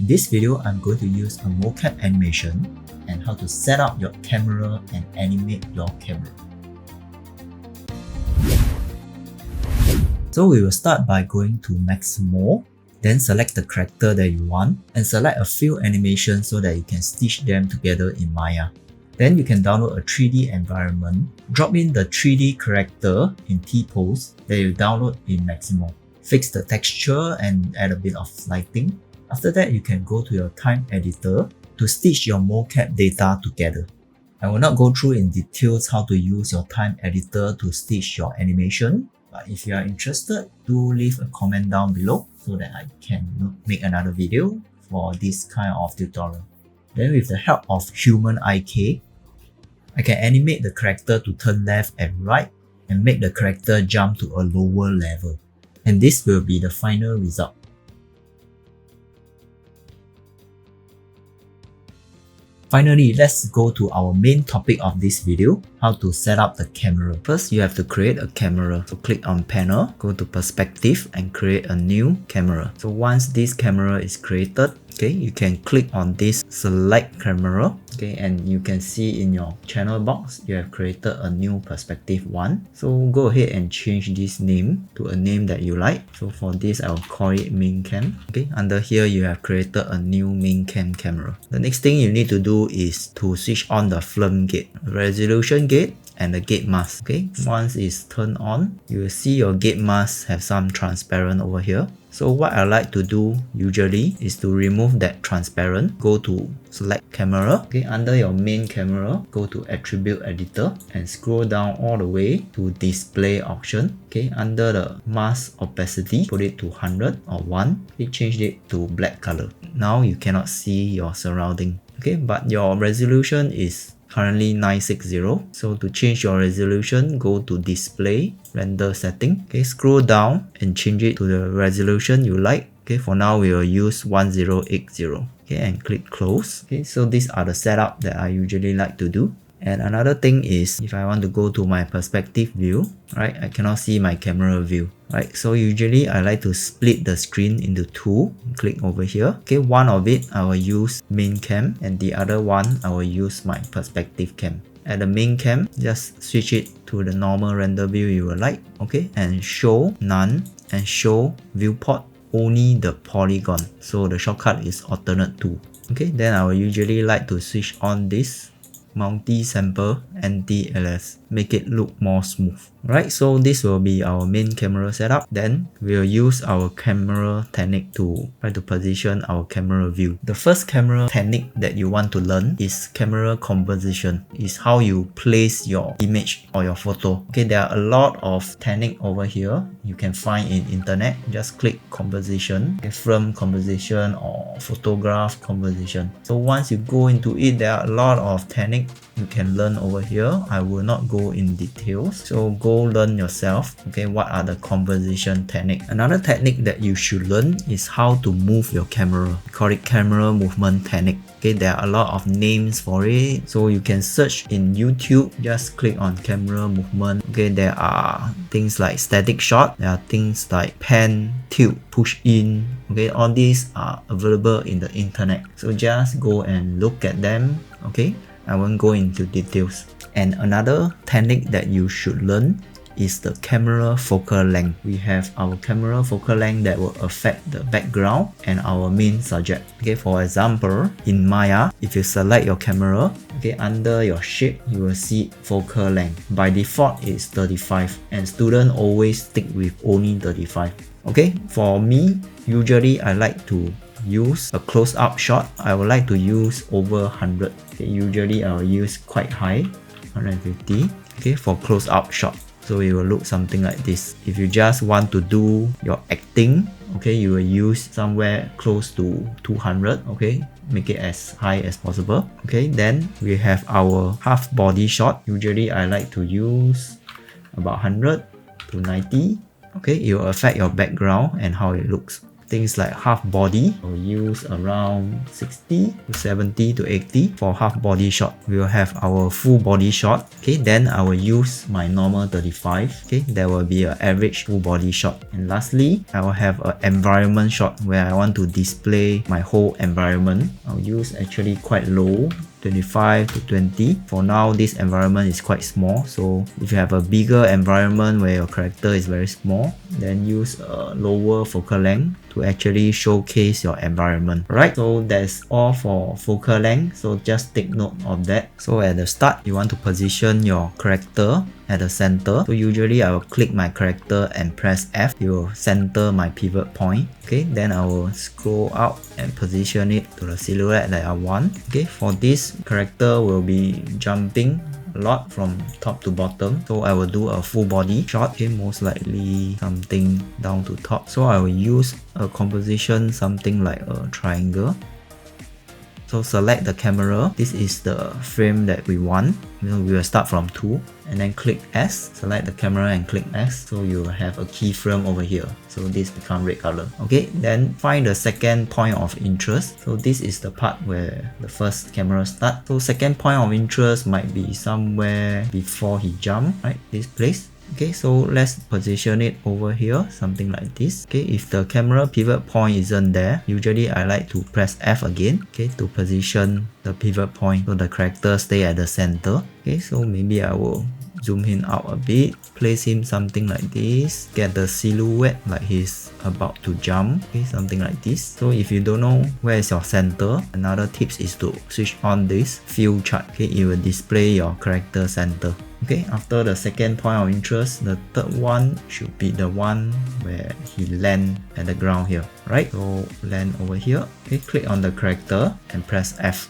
In this video, I'm going to use a mocap animation and how to set up your camera and animate your camera. So we will start by going to Maximo, then select the character that you want and select a few animations so that you can stitch them together in Maya. Then you can download a 3D environment, drop in the 3D character in T-pose that you download in Maximo. Fix the texture and add a bit of lighting. After that, you can go to your time editor to stitch your mocap data together. I will not go through in details how to use your time editor to stitch your animation, but if you are interested, do leave a comment down below so that I can make another video for this kind of tutorial. Then with the help of human IK, I can animate the character to turn left and right and make the character jump to a lower level. And this will be the final result. Finally, let's go to our main topic of this video, how to set up the camera. First, you have to create a camera. So click on panel, go to perspective and create a new camera. So once this camera is created, you can click on this select camera, and you can see in your channel box, you have created a new perspective one. So go ahead and change this name to a name that you like. So for this, I will call it main cam. Under here, you have created a new main cam camera. The next thing you need to do is to switch on the film gate, resolution gate, and the gate mask. Once it's turned on, you will see your gate mask have some transparent over here. So what I like to do usually is to remove that transparent. Go to select camera. Under your main camera, go to attribute editor and scroll down all the way to display option. Under the mask opacity, put it to 100 or 1. Change it to black color. Now you cannot see your surrounding. But your resolution is currently 960. So to change your resolution, go to display, render setting. Scroll down and change it to the resolution you like. For now we will use 1080. And click close. So these are the setup that I usually like to do. And another thing is, if I want to go to my perspective view, I cannot see my camera view. So usually I like to split the screen into two. Click over here. One of it I will use main cam and the other one I will use my perspective cam. At the main cam, just switch it to the normal render view you will like. And show none and show viewport only the polygon. So the shortcut is alternate 2. Then I will usually like to switch on this multi-sample anti-LS, make it look more smooth. So this will be our main camera setup. Then we'll use our camera technique to try to position our camera view. The first camera technique that you want to learn is camera composition. Is how you place your image or your photo. There are a lot of technique over here you can find in internet. Just click composition, film composition or photograph composition. So once you go into it, there are a lot of technique you can learn over here. I will not go in details, so go learn yourself. What are the composition technique? Another technique that you should learn is how to move your camera. We call it camera movement technique. There are a lot of names for it, so you can search in YouTube. Just click on camera movement. There are things like static shot, there are things like pan, tilt, push in. All these are available in the internet, so just go and look at them. I won't go into details. And another technique that you should learn is the camera focal length. We have our camera focal length that will affect the background and our main subject. For example, in Maya, if you select your camera, under your shape, you will see focal length. By default, it's 35, and students always stick with only 35. For me, usually I like to use a close-up shot. I would like to use over 100. Usually I will use quite high, 150. For close-up shot. So it will look something like this. If you just want to do your acting, you will use somewhere close to 200. Make it as high as possible. Then we have our half body shot. Usually I like to use about 100 to 90. It will affect your background and how it looks. things like half body. I'll use around 60 to 70 to 80 for half body shot. We will have our full body shot. Okay, then I will use my normal 35. Okay, there will be an average full body shot. And lastly, I will have an environment shot where I want to display my whole environment. I'll use actually quite low, 25 to 20. For now, this environment is quite small, so if you have a bigger environment where your character is very small, then use a lower focal length to actually showcase your environment. Alright, so that's all for focal length, so just take note of that. So at the start, you want to position your character at the center. So usually I will click my character and press F. It will center my pivot point. Okay, then I will scroll out and position it to the silhouette that I want. Okay, for this character will be jumping a lot from top to bottom, so I will do a full body shot. Okay, most likely something down to top, so I will use a composition something like a triangle. So select the camera. This is the frame that we want. We will start from 2 and then click S. Select the camera and click S. So you will have a keyframe over here. So this become red color. Okay, then find the second point of interest. So this is the part where the first camera starts. So second point of interest might be somewhere before he jump, right? This place. Okay, so let's position it over here, something like this. Okay, if the camera pivot point isn't there, usually I like to press F again, okay, to position the pivot point so the character stay at the center. Okay, so maybe I will zoom him out a bit, place him something like this, get the silhouette like he's about to jump, okay, something like this. So if you don't know where is your center, another tips is to switch on this fill chart. Okay, it will display your character center. Okay, after the second point of interest, the third one should be the one where he land at the ground here, right? So land over here. Okay, click on the character and press F.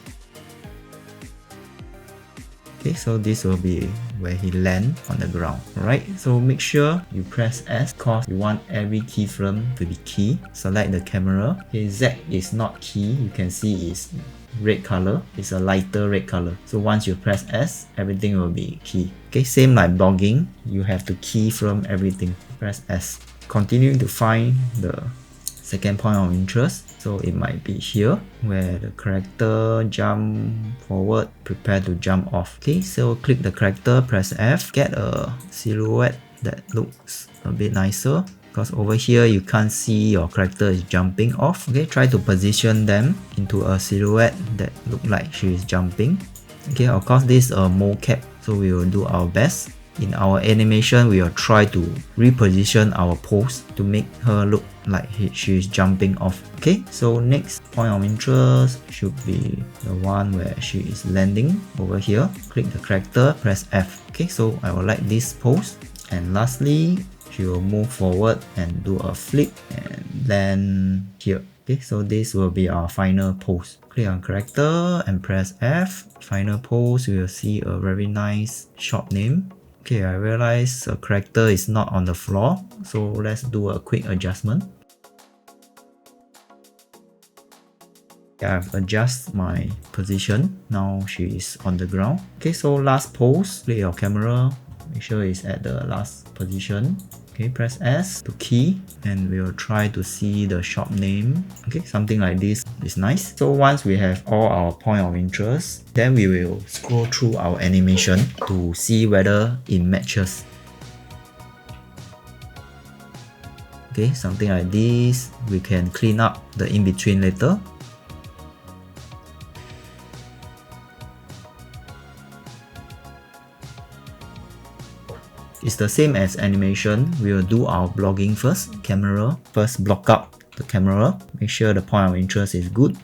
Okay, so this will be where he land on the ground. Alright, so make sure you press S because you want every keyframe to be key. Select the camera. Okay, Z is not key. You can see it's red color. It's a lighter red color. So once you press S, everything will be key. Okay, same like blogging. You have to keyframe everything. Press S. Continue to find the second point of interest. So it might be here where the character jump forward, prepare to jump off. Okay, so click the character, press F, get a silhouette that looks a bit nicer. Because over here you can't see your character is jumping off. Okay, try to position them into a silhouette that look like she is jumping. Okay, of course this is a mocap, so we will do our best. In our animation, we will try to reposition our pose to make her look like she is jumping off. Okay, so next point of interest should be the one where she is landing over here. Click the character, press F. Okay, so I will like this pose. And lastly, she will move forward and do a flip and land here. Okay, so this will be our final pose. Click on character and press F. Final pose, you will see a very nice shop name. Okay, I realize a character is not on the floor, so let's do a quick adjustment. I've adjusted my position. Now she is on the ground. Okay, so last pose, click your camera, make sure it's at the last position. Okay, press S to key and we'll try to see the shop name. Okay, something like this is nice. So once we have all our point of interest, then we will scroll through our animation to see whether it matches. Okay, something like this. We can clean up the in-between later. It's the same as animation. We will do our blogging first. Camera, first block up the camera. Make sure the point of interest is good.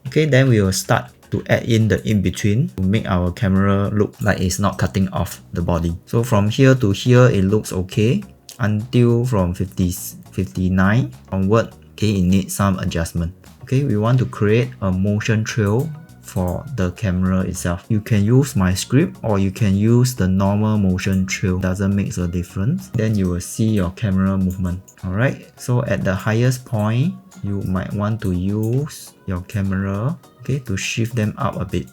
Okay, then we will start to add in the in-between to make our camera look like it's not cutting off the body. So from here to here, it looks okay. Until from 59 onward, okay, it needs some adjustment. Okay, we want to create a motion trail for the camera itself. You can use my script or you can use the normal motion trail, doesn't make a difference. Then you will see your camera movement. Alright, so at the highest point, you might want to use your camera, okay, to shift them up a bit.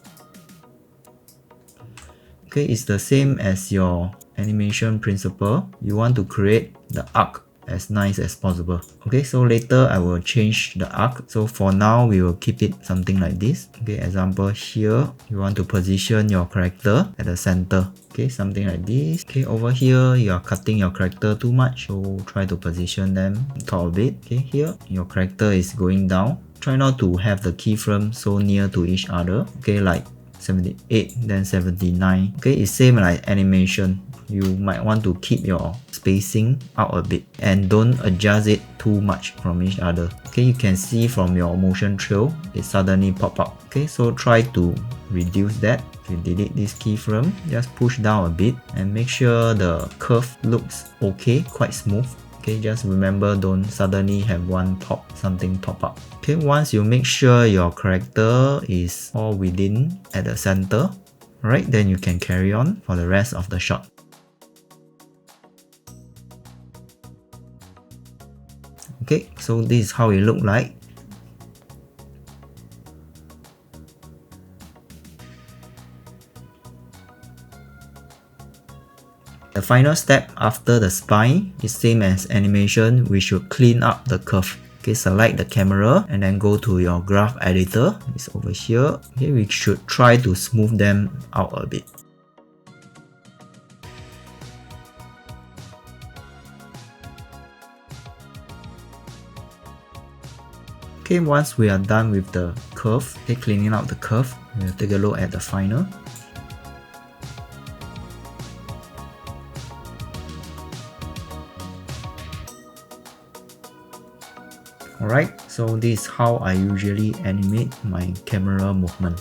Okay, it's the same as your animation principle. You want to create the arc as nice as possible. Okay, so later I will change the arc. So for now, we will keep it something like this. Okay, example here, you want to position your character at the center. Okay, something like this. Okay, over here, you are cutting your character too much. So try to position them on top of it. Okay, here, your character is going down. Try not to have the keyframe so near to each other. Okay, like 78, then 79. Okay, it's same like animation. You might want to keep your spacing out a bit and don't adjust it too much from each other. Okay, you can see from your motion trail, it suddenly pop up. Okay, so try to reduce that. If you delete this keyframe, just push down a bit and make sure the curve looks okay, quite smooth. Okay, just remember, don't suddenly have something pop up. Okay, once you make sure your character is all within at the center, right, then you can carry on for the rest of the shot. Okay, so this is how it look like. The final step after the spine is same as animation. We should clean up the curve. Okay, select the camera and then go to your graph editor. It's over here. Okay, we should try to smooth them out a bit. Okay, once we are done with the curve, okay, cleaning out the curve, we'll take a look at the final. Alright, so this is how I usually animate my camera movement.